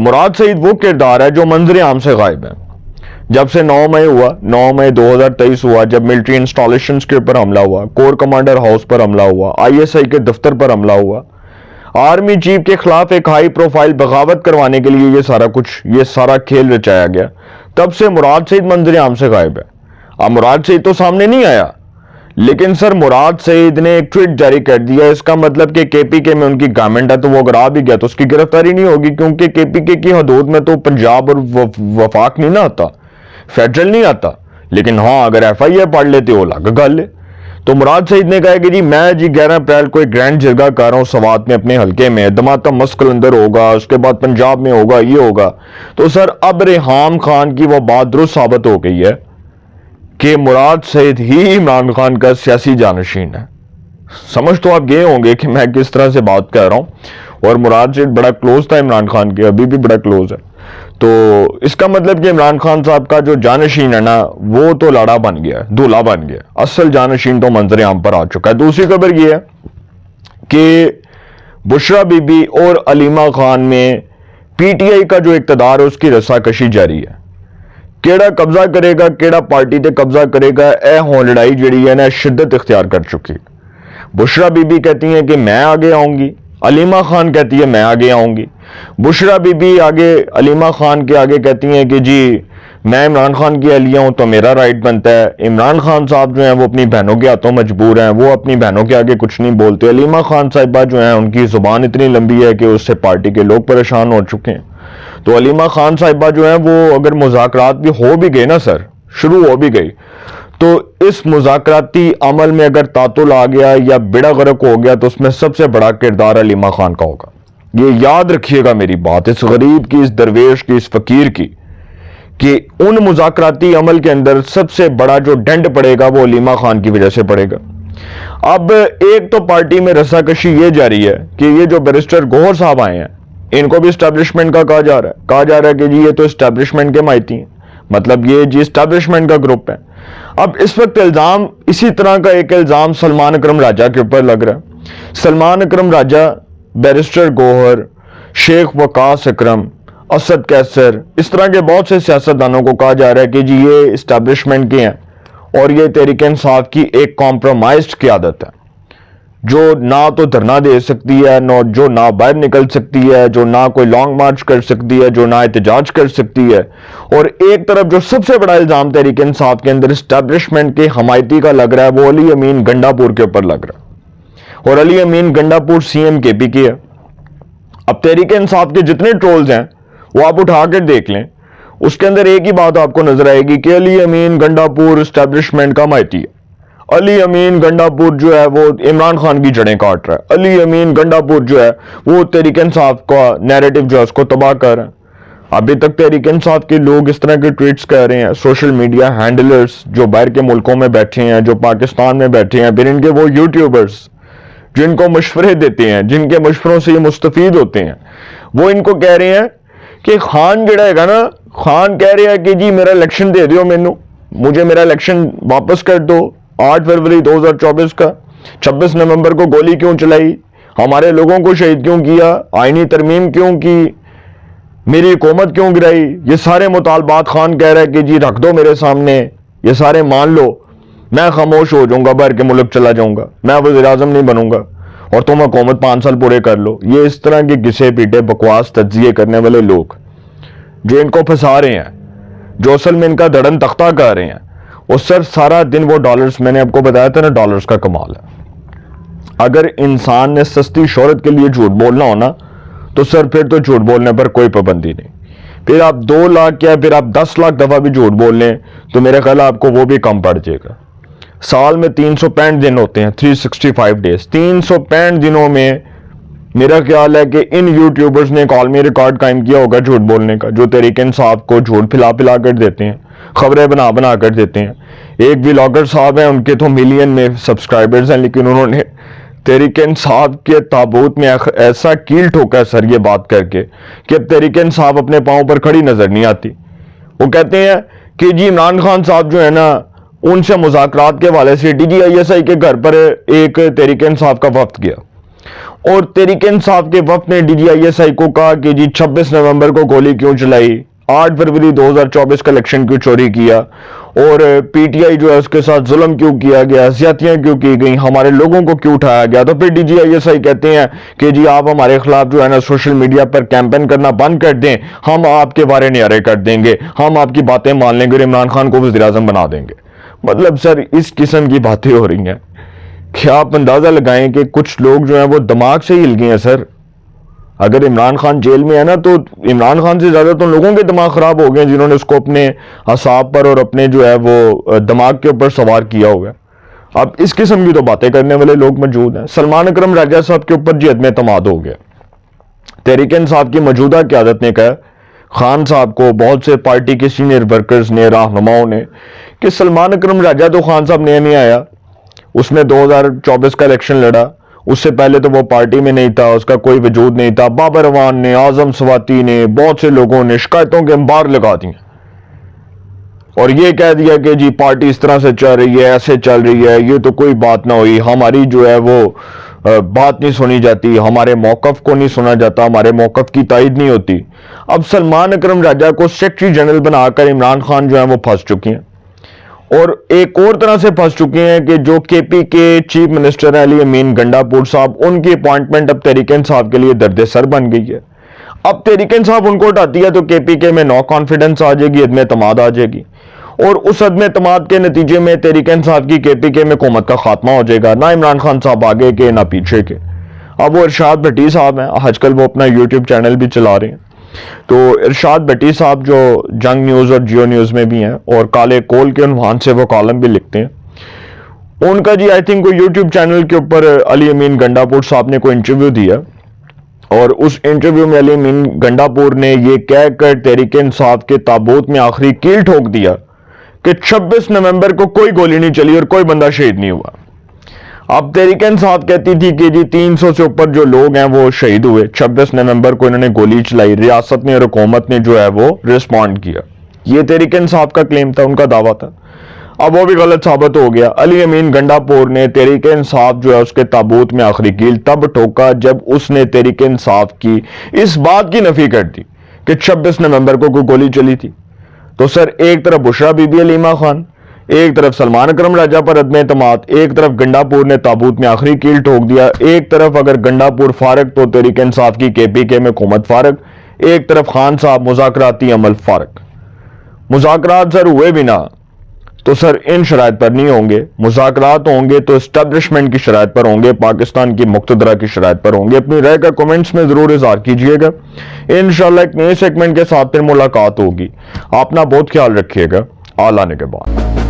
مراد سعید وہ کردار ہے جو منظر عام سے غائب ہے. جب سے 9 مئی ہوا، 9 مئی 2023 ہوا، جب ملٹری انسٹالیشنز کے اوپر حملہ ہوا، کور کمانڈر ہاؤس پر حملہ ہوا، ISI کے دفتر پر حملہ ہوا، آرمی چیف کے خلاف ایک ہائی پروفائل بغاوت کروانے کے لیے یہ سارا کھیل رچایا گیا، تب سے مراد سعید منظر عام سے غائب ہے. اب مراد سعید تو سامنے نہیں آیا، لیکن سر مراد سعید نے ایک ٹویٹ جاری کر دیا. اس کا مطلب کہ KPK میں ان کی گورنمنٹ ہے، تو وہ اگر آ بھی گیا تو اس کی گرفتاری نہیں ہوگی، کیونکہ KPK کی حدود میں تو پنجاب اور وفاق نہیں نہ آتا، فیڈرل نہیں آتا. لیکن ہاں اگر FIR پڑھ لیتے ہو الگ گل ہے. تو مراد سعید نے کہا کہ جی میں 11 اپریل کو ایک گرینڈ جرگہ کر رہا ہوں سوات میں اپنے حلقے میں، دماطم مسکلندر ہوگا، اس کے بعد پنجاب میں ہوگا، یہ ہوگا. تو سر اب ریحام خان کی وہ بات درست ثابت ہو گئی ہے کہ مراد سعید ہی عمران خان کا سیاسی جانشین ہے. سمجھ تو آپ گئے ہوں گے کہ میں کس طرح سے بات کر رہا ہوں. اور مراد سعید بڑا کلوز تھا عمران خان کے، ابھی بھی بڑا کلوز ہے. تو اس کا مطلب کہ عمران خان صاحب کا جو جانشین ہے نا وہ تو لاڑا بن گیا، دولہا بن گیا. اصل جانشین تو منظر عام پر آ چکا ہے. دوسری خبر یہ ہے کہ بشرا بی بی اور علیمہ خان میں PTI کا جو اقتدار ہے اس کی رسا کشی جاری ہے. کیڑا قبضہ کرے گا، کیڑا پارٹی تے قبضہ کرے گا، اے ہون لڑائی جڑی ہے نا شدت اختیار کر چکی. بشرا بی بی کہتی ہیں کہ میں آگے آؤں گی، علیمہ خان کہتی ہے میں آگے آؤں گی. بشرا بی بی آگے علیمہ خان کے آگے کہتی ہیں کہ جی میں عمران خان کی اہلیہ ہوں تو میرا رائٹ بنتا ہے. عمران خان صاحب جو ہیں وہ اپنی بہنوں کے ہاتھوں مجبور ہیں، وہ اپنی بہنوں کے آگے کچھ نہیں بولتے. علیمہ خان صاحبہ جو ہیں ان کی زبان اتنی لمبی ہے کہ اس سے پارٹی کے لوگ پریشان ہو چکے ہیں. تو علیمہ خان صاحبہ جو ہیں وہ اگر مذاکرات بھی ہو بھی گئے نا سر، شروع ہو بھی گئی، تو اس مذاکراتی عمل میں اگر تعطل آ گیا یا بیڑا غرق ہو گیا تو اس میں سب سے بڑا کردار علیمہ خان کا ہوگا. یہ یاد رکھیے گا میری بات، اس غریب کی، اس درویش کی، اس فقیر کی، کہ ان مذاکراتی عمل کے اندر سب سے بڑا جو ڈنڈ پڑے گا وہ علیمہ خان کی وجہ سے پڑے گا. اب ایک تو پارٹی میں رسا کشی یہ جاری ہے کہ یہ جو بیرسٹر گوہر صاحب آئے ہیں ان کو بھی اسٹیبلشمنٹ کا کہا جا رہا ہے کہ جی یہ تو اسٹیبلشمنٹ کے مائتی ہیں، مطلب یہ جی اسٹیبلشمنٹ کا گروپ ہے. اب اس وقت الزام، اسی طرح کا ایک الزام سلمان اکرم راجہ کے اوپر لگ رہا ہے. سلمان اکرم راجہ، بیرسٹر گوہر، شیخ وقاص اکرم، اسد کیسر، اس طرح کے بہت سے سیاستدانوں کو کہا جا رہا ہے کہ جی یہ اسٹیبلشمنٹ کے ہیں اور یہ تحریک انصاف کی ایک کمپرومائزڈ قیادت ہے جو نہ تو دھرنا دے سکتی ہے، جو نہ باہر نکل سکتی ہے، جو نہ کوئی لانگ مارچ کر سکتی ہے، جو نہ احتجاج کر سکتی ہے. اور ایک طرف جو سب سے بڑا الزام تحریک انصاف کے اندر اسٹیبلشمنٹ کے حمایتی کا لگ رہا ہے وہ علی امین گنڈا پور کے اوپر لگ رہا ہے. اور علی امین گنڈا پور CM KPK ہے. اب تحریک انصاف کے جتنے ٹرولز ہیں وہ آپ اٹھا کر دیکھ لیں، اس کے اندر ایک ہی بات آپ کو نظر آئے گی کہ علی امین گنڈا پور اسٹیبلشمنٹ کا حمایتی ہے. علی امین گنڈا پور جو ہے وہ عمران خان کی جڑیں کاٹ رہا ہے. علی امین گنڈا پور جو ہے وہ تحریک انصاف کا نیریٹو جو ہے اس کو تباہ کر رہا ہے. ابھی تک تحریک انصاف کے لوگ اس طرح کے ٹویٹس کر رہے ہیں، سوشل میڈیا ہینڈلرز جو باہر کے ملکوں میں بیٹھے ہیں، جو پاکستان میں بیٹھے ہیں، پھر ان کے وہ یوٹیوبرز جن کو مشورے دیتے ہیں، جن کے مشوروں سے یہ مستفید ہوتے ہیں، وہ ان کو کہہ رہے ہیں کہ خان جڑا ہے نا، خان کہہ رہے ہیں کہ جی میرا الیکشن دے دیو، مجھے میرا الیکشن واپس کر دو. 8 فروری 2024 کا 26 نومبر کو گولی کیوں چلائی، ہمارے لوگوں کو شہید کیوں کیا، آئینی ترمیم کیوں کی، میری حکومت کیوں گرائی، یہ سارے مطالبات خان کہہ رہا ہے کہ جی رکھ دو میرے سامنے، یہ سارے مان لو، میں خاموش ہو جاؤں گا، باہر کے ملک چلا جاؤں گا، میں وزیر اعظم نہیں بنوں گا اور تم حکومت 5 سال پورے کر لو. یہ اس طرح کے گھسے پیٹے بکواس تجزیے کرنے والے لوگ جو ان کو پھنسا رہے ہیں، جو اصل میں ان کا دھڑن تختہ کر رہے ہیں، وہ سر سارا دن وہ ڈالرز، میں نے آپ کو بتایا تھا نا ڈالرز کا کمال ہے. اگر انسان نے سستی شہرت کے لیے جھوٹ بولنا ہونا تو سر پھر تو جھوٹ بولنے پر کوئی پابندی نہیں. پھر آپ 2 لاکھ یا پھر آپ 10 لاکھ دفعہ بھی جھوٹ بول لیں تو میرے خیال آپ کو وہ بھی کم پڑ جائے گا. سال میں 365 دن ہوتے ہیں، 365 ڈیز. 365 دنوں میں میرا خیال ہے کہ ان یوٹیوبرز نے ایک عالمی ریکارڈ قائم کیا ہوگا جھوٹ بولنے کا، جو تحریک انصاف کو جھوٹ پھلا کر دیتے ہیں، خبریں بنا کر دیتے ہیں. ایک ولاگر صاحب ہیں، ان کے تو ملین میں سبسکرائبرز ہیں، لیکن انہوں نے تحریک انصاف کے تابوت میں ایسا کیل ٹھوکا ہے سر یہ بات کر کے کہ اب تحریک انصاف اپنے پاؤں پر کھڑی نظر نہیں آتی. وہ کہتے ہیں کہ جی عمران خان صاحب جو ہے نا ان سے مذاکرات کے حوالے سے DGISI کے گھر پر ایک تحریک انصاف کا وفد گیا اور تحریک انصاف کے وفد نے DGISI کو کہا کہ جی 26 نومبر کو گولی کیوں چلائی، 8 فروری 2024 کا الیکشن کیوں چوری کیا، اور PTI جو ہے اس کے ساتھ ظلم کیوں کیا گیا، زیادتیاں کیوں کی گئیں، ہمارے لوگوں کو کیوں اٹھایا گیا۔ تو پھر DGISI کہتے ہیں کہ جی آپ ہمارے خلاف جو ہے نا سوشل میڈیا پر کیمپین کرنا بند کر دیں، ہم آپ کے بارے نیارے کر دیں گے، ہم آپ کی باتیں مان لیں گے اور عمران خان کو وزیر اعظم بنا دیں گے۔ مطلب سر اس قسم کی باتیں ہو رہی ہیں کہ آپ اندازہ لگائیں کہ کچھ لوگ جو ہیں وہ دماغ سے ہل گئے ہیں سر۔ اگر عمران خان جیل میں ہے نا تو عمران خان سے زیادہ تو لوگوں کے دماغ خراب ہو گئے ہیں جنہوں نے اس کو اپنے اعصاب پر اور اپنے جو ہے وہ دماغ کے اوپر سوار کیا ہوا ہے۔ اب اس قسم کی تو باتیں کرنے والے لوگ موجود ہیں۔ سلمان اکرم راجہ صاحب کے اوپر جی عدم اعتماد ہو گیا۔ تحریک انصاف کی موجودہ قیادت نے کہا خان صاحب کو، بہت سے پارٹی کے سینئر ورکرز نے، رہنماؤں نے، کہ سلمان اکرم راجہ تو خان صاحب نیا نہیں آیا، اس نے 2024 کا الیکشن لڑا، اس سے پہلے تو وہ پارٹی میں نہیں تھا، اس کا کوئی وجود نہیں تھا۔ بابر اعوان نے، اعظم سواتی نے، بہت سے لوگوں نے شکایتوں کے انبار لگا دیے اور یہ کہہ دیا کہ جی پارٹی اس طرح سے چل رہی ہے، ایسے چل رہی ہے، یہ تو کوئی بات نہ ہوئی، ہماری جو ہے وہ بات نہیں سنی جاتی، ہمارے موقف کو نہیں سنا جاتا، ہمارے موقف کی تائید نہیں ہوتی۔ اب سلمان اکرم راجہ کو سیکرٹری جنرل بنا کر عمران خان جو ہے وہ پھنس چکی ہیں، اور ایک اور طرح سے پھنس چکے ہیں کہ جو KP کے چیف منسٹر ہیں علی امین گنڈاپور صاحب، ان کی اپوائنٹمنٹ اب تحریک انصاف کے لیے درد سر بن گئی ہے۔ اب تحریک انصاف ان کو اٹھاتی ہے تو KPK میں نو کانفیڈنس آ جائے گی، عدم اعتماد آ جائے گی، اور اس عدم اعتماد کے نتیجے میں تحریک انصاف کی KPK میں حکومت کا خاتمہ ہو جائے گا، نہ عمران خان صاحب آگے کے نہ پیچھے کے۔ اب وہ ارشاد بھٹی صاحب ہیں، آج کل وہ اپنا YouTube چینل بھی چلا رہے ہیں، تو ارشاد بھٹی صاحب جو جنگ نیوز اور جیو نیوز میں بھی ہیں اور کالے کول کے عنوان سے وہ کالم بھی لکھتے ہیں، ان کا جی آئی تھنک کوئی YouTube چینل کے اوپر علی امین گنڈاپور صاحب نے کوئی انٹرویو دیا، اور اس انٹرویو میں علی امین گنڈاپور نے یہ کہہ کر تحریک انصاف کے تابوت میں آخری کیل ٹھوک دیا کہ 26 نومبر کو کوئی گولی نہیں چلی اور کوئی بندہ شہید نہیں ہوا۔ اب تحریک انصاف کہتی تھی کہ جی 300 سے اوپر جو لوگ ہیں وہ شہید ہوئے، 26 نومبر کو انہوں نے گولی چلائی، ریاست نے اور حکومت نے جو ہے وہ رسپونڈ کیا، یہ تحریک انصاف کا کلیم تھا، ان کا دعویٰ تھا۔ اب وہ بھی غلط ثابت ہو گیا۔ علی امین گنڈاپور نے تحریک انصاف جو ہے اس کے تابوت میں آخری کیل تب ٹھوکا جب اس نے تحریک انصاف کی اس بات کی نفی کر دی کہ 26 نومبر کو کوئی گولی چلی تھی۔ تو سر ایک طرف بشرا بی بی علیمہ خان، ایک طرف سلمان اکرم راجہ پر عدم اعتماد، ایک طرف گنڈاپور نے تابوت میں آخری کیل ٹھوک دیا، ایک طرف اگر گنڈاپور فارغ تو تحریک انصاف کی KPK میں حکومت فارغ، ایک طرف خان صاحب مذاکراتی عمل فارغ۔ مذاکرات سر ہوئے بھی نہ تو سر ان شرائط پر نہیں ہوں گے، مذاکرات ہوں گے تو اسٹیبلشمنٹ کی شرائط پر ہوں گے، پاکستان کی مقتدرہ کی شرائط پر ہوں گے۔ اپنی رائے کا کومنٹس میں ضرور اظہار کیجئے گا۔ انشاءاللہ ایک نئے سیگمنٹ کے ساتھ پھر ملاقات ہوگی۔ اپنا بہت خیال رکھیے گا۔ آل آنے کے بعد